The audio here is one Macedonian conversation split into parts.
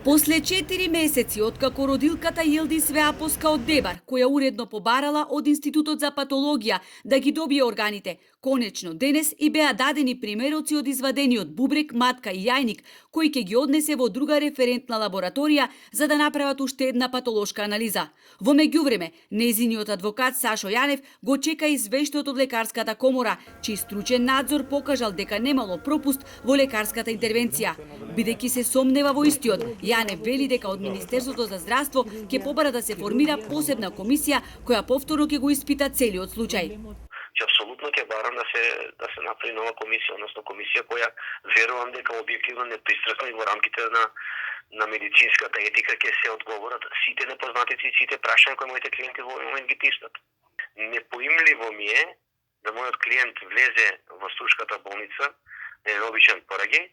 После 4 месеци откако родилката Јелдис Веапоска од Дебар, која уредно побарала од Институтот за патологија да ги добие органите, конечно денес и беа дадени примероци од извадениот бубрек, матка и јајник, кои ќе ги однесе во друга референтна лабораторија за да направат уште една патолошка анализа. Во меѓувреме, нејзиниот адвокат Сашо Јанев го чека извештајот од лекарската комора, чиј стручен надзор покажал дека немало пропуст во лекарската интервенција. Бидејќи се сомнева во истиот, Јанев вели дека од Министерството за здравство ќе побара да се формира посебна комисија која повторно ќе го испита целиот случај. Апсолутно ќе барам да се направи нова комисија, односно комисија која верувам дека објективно, непристрасно и во рамките на медицинската етика ќе се одговорат сите непознатици и сите прашања кои моите клиенти во овој момент ги тиснат. Непоимливо ми е да мојот клиент влезе во Струшката болница на еден обичен пораѓај,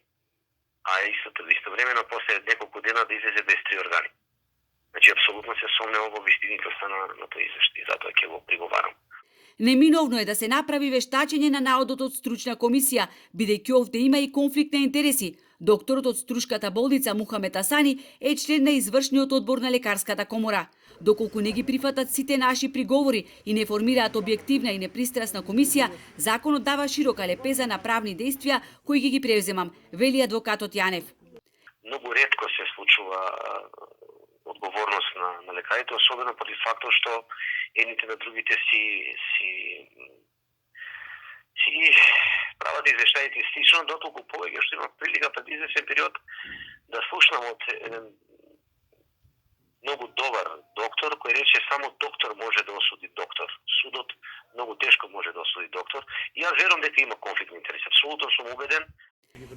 а истовремено после неколку дена да излезе без 3 органи. Значи, апсолутно се сомневам во вистинитоста на тој извештај и затоа ќе го приговарам. Неминовно е да се направи вештачење на наодот од стручна комисија, бидејќи овде има и конфликт на интереси. Докторот од Струшката болница Мухамед Асани е член на извршниот одбор на лекарската комора. Доколку не ги прифатат сите наши приговори и не формираат објективна и непристрасна комисија, законот дава широка лепеза на правни действија кои ги превземам, вели адвокатот Јанев. Многу ретко се случува одговорност на лекарите, особено поради фактот што едните на другите си прават извештаите стично, дотолку повеќе што имам прилика пред известен период да слушнам од еден многу добар доктор кој рече само доктор може да осуди доктор. Судот многу тешко може да осуди доктор. И јас верувам дека има конфликт на интереси. Апсолутно сум убеден.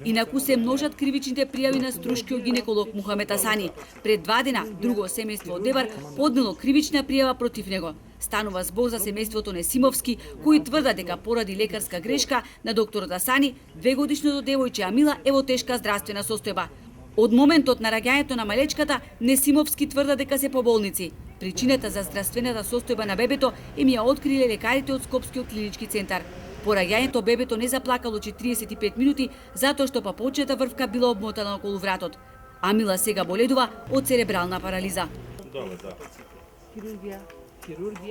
Инаку се множат кривичните пријави на струшкиот гинеколог Мухамед Асани. Пред 2 дена друго семејство од Дебар поднело кривична пријава против него. Станува збор за семејството Несимовски, кои тврдат дека поради лекарска грешка на докторот Асани, 2-годишното девојче Амила е во тешка здравствена состојба. Од моментот на раѓањето на малечката, Несимовски тврда дека се по болници. Причината за здравствената состојба на бебето им ја откриле лекарите од Скопскиот клинички центар. По раѓањето бебето не заплакало 35 минути затоа што папочната врвка била обмотана околу вратот. Амила сега боледува од церебрална парализа.